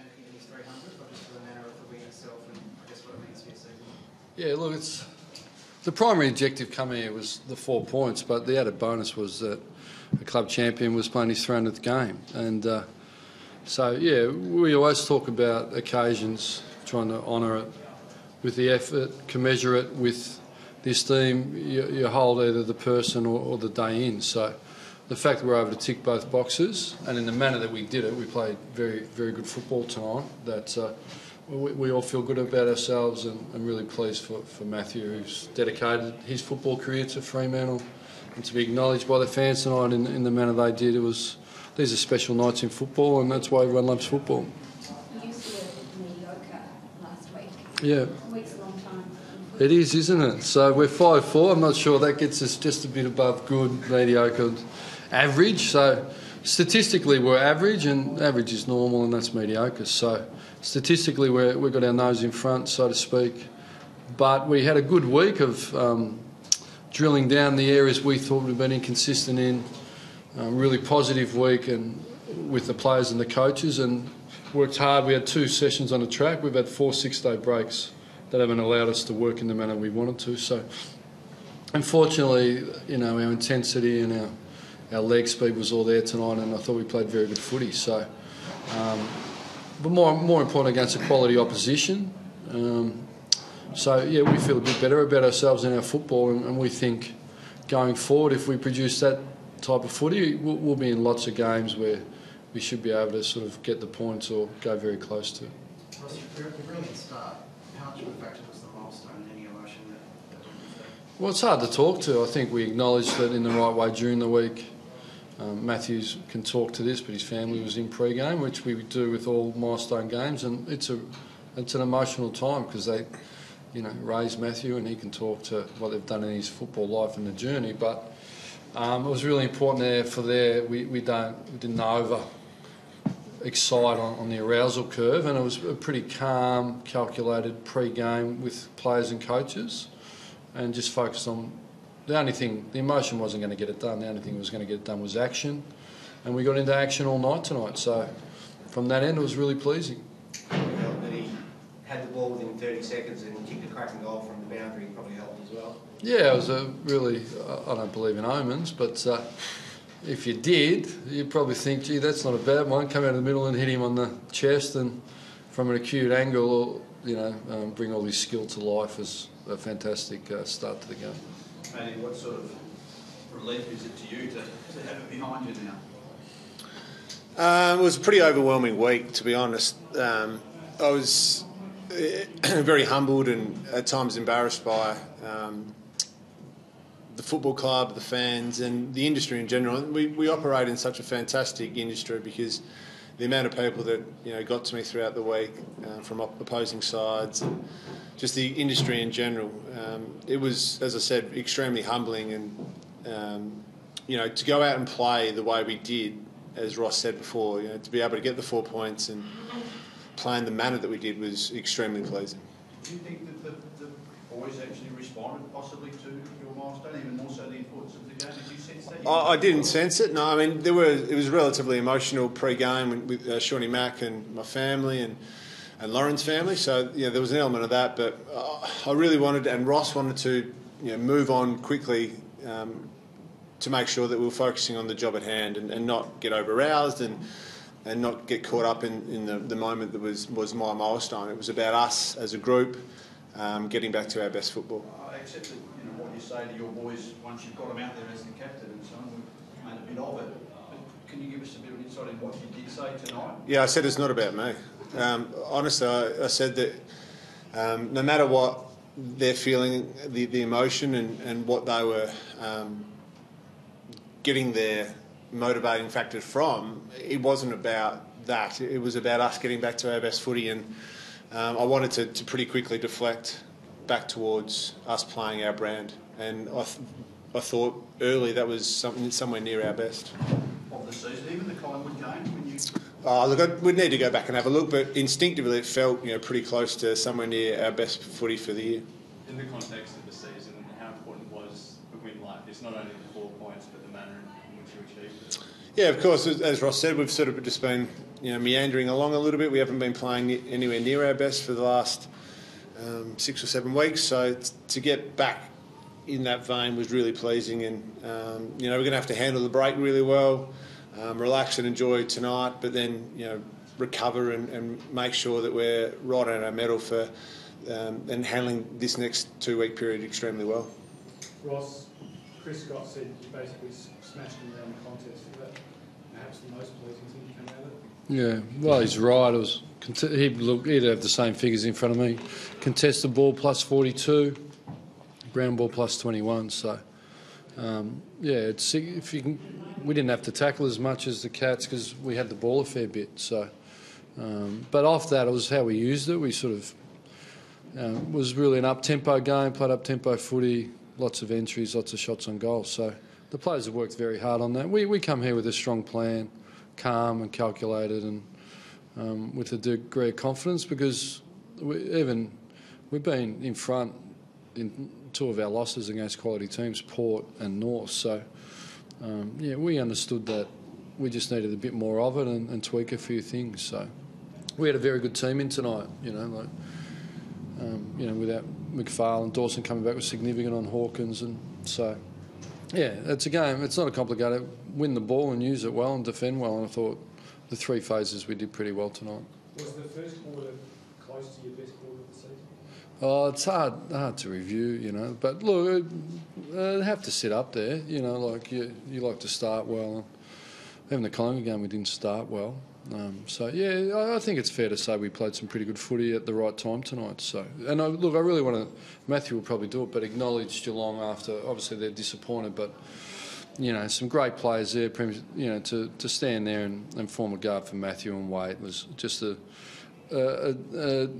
anything in his 300, not just for the manner of the win itself and I guess what it means for your season? Yeah, look, it's the primary objective coming here was the 4 points, but the added bonus was that the club champion was playing his 300th game. And so, yeah, we always talk about occasions, trying to honour it with the effort, commensurate with the esteem you hold either the person or the day in. So the fact that we're able to tick both boxes, and in the manner that we did it, we played very, very good football tonight, that we all feel good about ourselves and really pleased for Matthew, who's dedicated his football career to Fremantle, and to be acknowledged by the fans tonight in the manner they did. These are special nights in football, and that's why everyone loves football. You used to be mediocre last week. Yeah. A week's a long time. It is, isn't it? So we're 5-4. I'm not sure that gets us just a bit above good, mediocre, average. So statistically we're average, and average is normal, and that's mediocre. So statistically we've got our nose in front, so to speak. But we had a good week of drilling down the areas we thought we'd been inconsistent in. Really positive week and with the players and the coaches, and worked hard. We had 2 sessions on the track. We've had 4 6-day breaks that haven't allowed us to work in the manner we wanted to. So unfortunately, our intensity and our leg speed was all there tonight, and I thought we played very good footy. So, but more important, against a quality opposition. So yeah, we feel a bit better about ourselves in our football, and we think going forward, if we produce that type of footy, we'll be in lots of games where we should be able to sort of get the points or go very close to. Ross, you're a brilliant start. How much of a factor was the milestone and any emotion that went with that? Well, it's hard to talk to. I think we acknowledged that in the right way during the week. Matthews can talk to this, but his family was in pre-game, which we do with all milestone games, and it's an emotional time because they, raised Matthew, and he can talk to what they've done in his football life and the journey. But it was really important we didn't over excite on the arousal curve, and it was a pretty calm, calculated pre-game with players and coaches, and just focused on the only thing. The emotion wasn't going to get it done. The only thing that was going to get it done was action, and we got into action all night tonight. So from that end, it was really pleasing. That he had the ball within 30 seconds and kicked a cracking goal from the boundary probably helped as well. Yeah, it was a really. I don't believe in omens, but if you did, you'd probably think, gee, that's not a bad one. Come out of the middle and hit him on the chest, and from an acute angle, bring all his skill to life as a fantastic start to the game. Matty, what sort of relief is it to you to have it behind you now? It was a pretty overwhelming week, to be honest. I was very humbled and at times embarrassed by the football club, the fans, and the industry in general. We operate in such a fantastic industry because the amount of people that got to me throughout the week from opposing sides, and just the industry in general. It was, as I said, extremely humbling, and to go out and play the way we did, as Ross said before, to be able to get the 4 points and play in the manner that we did was extremely pleasing. Do you think that the boys actually responded possibly to your milestone, even more so the importance of the game? Did you sense that? I didn't sense it. No, I mean it was relatively emotional pre-game with Shawnee Mack and my family and Lauren's family. So there was an element of that, but I really wanted, and Ross wanted to move on quickly to make sure that we were focusing on the job at hand and not get over-roused and not get caught up in the moment that was my milestone. It was about us as a group getting back to our best football. I accept that what you say to your boys once you've got them out there as the captain and so on, we've made a bit of it. But can you give us a bit of insight in what you did say tonight? Yeah, I said it's not about me. Honestly, I said that no matter what they're feeling, the emotion and what they were getting their motivating factor from, it wasn't about that. It was about us getting back to our best footy, and I wanted to pretty quickly deflect back towards us playing our brand, and I thought early that was somewhere near our best. Of the season, even the Collingwood game, when you... Look, we'd need to go back and have a look, but instinctively it felt pretty close to somewhere near our best footy for the year. In the context of the season, how important was a win like this, not only the 4 points, but the manner in which you achieved it? Yeah, of course, as Ross said, we've sort of just been meandering along a little bit. We haven't been playing anywhere near our best for the last 6 or 7 weeks. So to get back in that vein was really pleasing, and we're going to have to handle the break really well, relax and enjoy tonight, but then recover and make sure that we're right on our mettle for and handling this next 2-week period extremely well. Ross, Chris Scott said you basically smashed him around the contest. Is that perhaps the most pleasing thing to come out of it? Yeah, well, he's right. It was he'd have the same figures in front of me. Contested ball plus 42, ground ball plus 21. So, it's if you can. We didn't have to tackle as much as the Cats because we had the ball a fair bit. So, but off that, it was how we used it. We sort of was really an up-tempo game, played up-tempo footy, lots of entries, lots of shots on goal. So the players have worked very hard on that. We come here with a strong plan, calm and calculated, and with a degree of confidence because we've been in front in 2 of our losses against quality teams, Port and North. So, we understood that we just needed a bit more of it and tweak a few things. So we had a very good team in tonight, without McFarlane, Dawson coming back was significant on Hawkins, and so it's a game. It's not a complicated. Win the ball and use it well and defend well. And I thought the 3 phases we did pretty well tonight. Was the first quarter close to your best quarter of the season? Oh, it's hard to review, but look, it'd have to sit up there, like you like to start well. Even the Collingwood game, we didn't start well. I think it's fair to say we played some pretty good footy at the right time tonight. So, and I really want to. Matthew will probably do it, but acknowledge Geelong after. Obviously, they're disappointed, but some great players there. To stand there and form a guard for Matthew and Wade was just a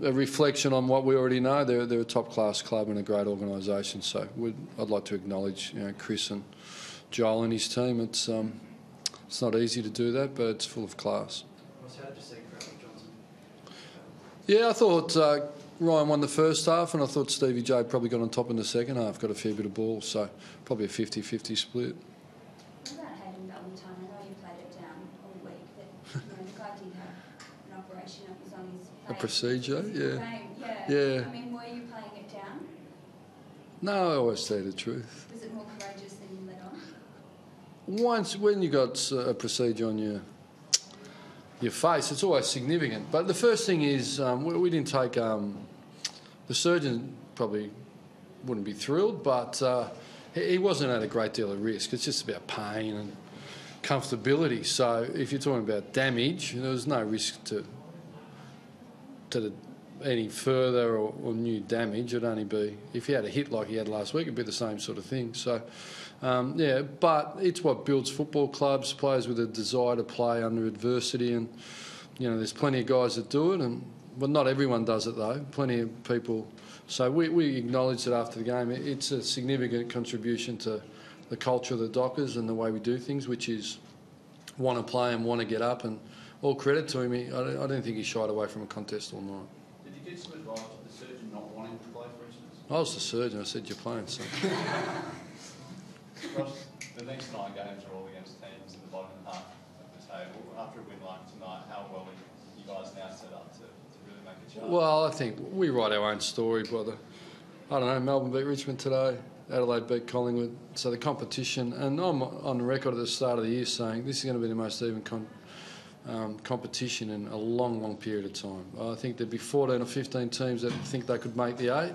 reflection on what we already know. They're a top-class club and a great organisation. So I'd like to acknowledge Chris and Joel and his team. It's not easy to do that, but it's full of class. How did you see Pavlich Johnson? Yeah, I thought Ryan won the first half, and I thought Stevie J probably got on top in the second half, got a fair bit of ball, so probably a 50-50 split. What about Hayden Valentine? I know you played it down all week, but the guy did have an operation. It was on his face. A procedure, Yeah. Yeah. I mean, were you playing it down? No, I always say the truth. Was it more courageous than you let on? When you got a procedure on your face, it's always significant. But the first thing is we didn't take. The surgeon probably wouldn't be thrilled, but he wasn't at a great deal of risk. It's just about pain and comfortability. So if you're talking about damage, there was no risk to any further or new damage. It'd only be if he had a hit like he had last week, it'd be the same sort of thing. So. But it's what builds football clubs, players with a desire to play under adversity, and there's plenty of guys that do it, but not everyone does it though. Plenty of people. So we acknowledged it after the game. It's a significant contribution to the culture of the Dockers and the way we do things, which is want to play and want to get up. And all credit to him. I don't think he shied away from a contest all night. Did you get some advice from the surgeon not wanting to play, for instance? I was the surgeon. I said you're playing, son. Ross, the next 9 games are all against teams in the bottom half of the table. After a win like tonight, how well are you guys now set up to really make a chance? Well, I think we write our own story, brother. I don't know, Melbourne beat Richmond today, Adelaide beat Collingwood. So the competition, and I'm on the record at the start of the year saying this is going to be the most even competition in a long, long period of time. I think there'd be 14 or 15 teams that think they could make the 8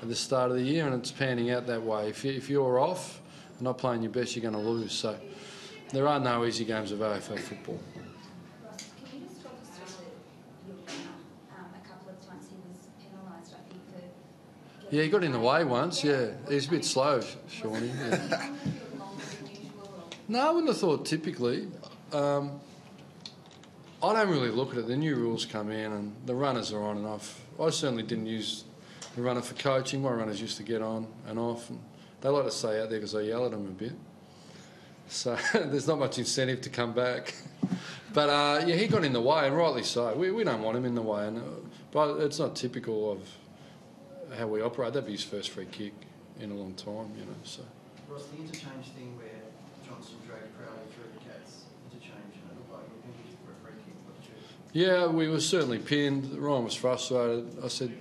at the start of the year, and it's panning out that way. If you're off, not playing your best, you're going to lose. So there are no easy games of AFL football. Ross, can you just talk us through your runner? A couple of times he was penalised, I think, for... Yeah, he got in the way once, yeah. He's a bit slow, Shawnee. Yeah. No, I wouldn't have thought typically. I don't really look at it. The new rules come in and the runners are on and off. I certainly didn't use the runner for coaching. My runners used to get on and off. And they like to stay out there because I yell at them a bit. So there's not much incentive to come back. But, he got in the way, and rightly so. We don't want him in the way. But it's not typical of how we operate. That'd be his first free kick in a long time, So. Ross, the interchange thing where Johnson dragged Crowley through the Cats, interchange Yeah, we were certainly pinned. Ryan was frustrated. I said,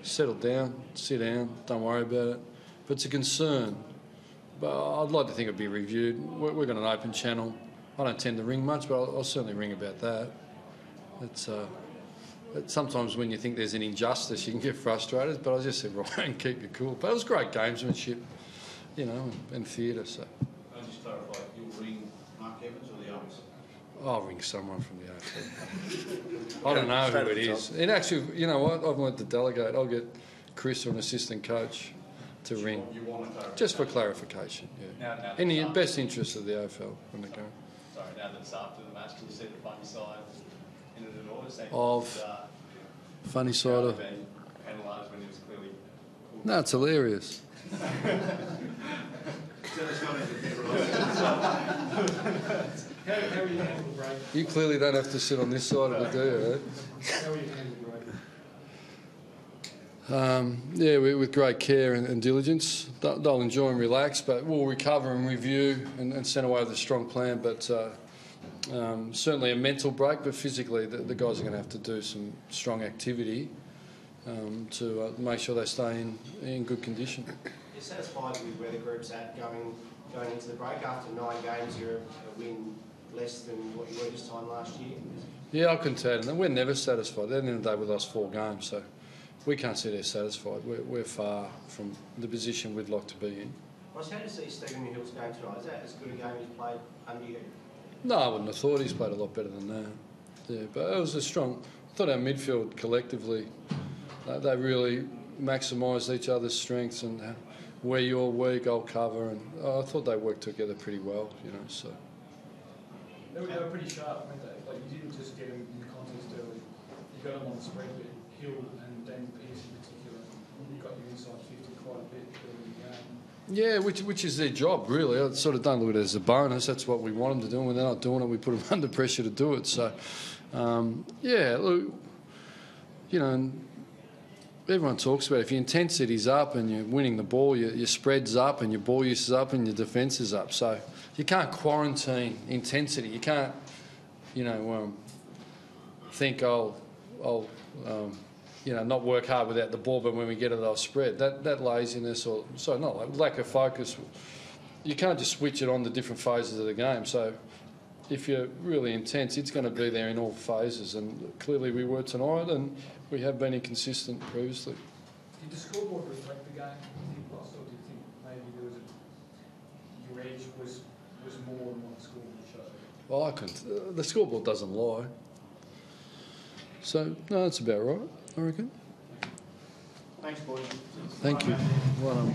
settle down, sit down, don't worry about it. But it's a concern. But I'd like to think it'd be reviewed. We've got an open channel. I don't tend to ring much, but I'll certainly ring about that. It's sometimes when you think there's an injustice, you can get frustrated. But I just said, Ryan, keep your cool. But it was great gamesmanship, you know, and theatre. So I'll just clarify, you'll ring Mark Evans or the others? I'll ring someone from the AFL. I don't know who it is. And actually, you know what? I've learned to delegate. I'll get Chris or an assistant coach to ring. You want to clarify? Just for clarification, yeah. Now In the best interest of the AFL when they go. Sorry, now that it's after the match, do you see the funny side in it at all? It seems Of funny side of. being penalised when he was clearly. No, it's hilarious. How will you handle the break? You clearly don't have to sit on this side of it, do you? Eh? How will you handle the break? Yeah, with great care and diligence. They'll enjoy and relax, but we'll recover and review and send away with a strong plan. But certainly a mental break, but physically the guys are going to have to do some strong activity to make sure they stay in good condition. You're satisfied with where the group's at going into the break? After 9 games, you're a win less than what you were this time last year? Yeah, I couldn't tell you. We're never satisfied. At the end of the day, we lost 4 games, so we can't sit there satisfied. We're far from the position we'd like to be in. Ross, how do you see Stephen Hill's game tonight? Is that as good a game he's played under you? No, I wouldn't have thought. He's played a lot better than that. Yeah, but it was a strong. I thought our midfield collectively, they really maximised each other's strengths and where you're weak, I'll cover, and I thought they worked together pretty well. You know, so. They were pretty sharp, weren't they? Like, you didn't just get them in the contest early. You got them on the spread with Hill and Daniel Pearce in particular. You got your inside 50 quite a bit early in the game. Yeah, which is their job, really. I sort of don't look at it as a bonus. That's what we want them to do. And when they're not doing it, we put them under pressure to do it. So, yeah, look, you know, and everyone talks about it. If your intensity's up and you're winning the ball, your spread's up and your ball use is up and your defence is up. So you can't quarantine intensity. You can't, you know, think I'll you know, not work hard without the ball, but when we get it, I'll spread. That laziness, or sorry, not like lack of focus. You can't just switch it on to different phases of the game. So if you're really intense, it's going to be there in all phases. And clearly we were tonight, and we have been inconsistent previously. Did the scoreboard reflect the game? Do you think, Ross, or do you think maybe there was your edge was more than what the scoreboard showed? Well, I couldn't. The scoreboard doesn't lie. So no, that's about right, I reckon. Thanks, boys. Thank you. Well done.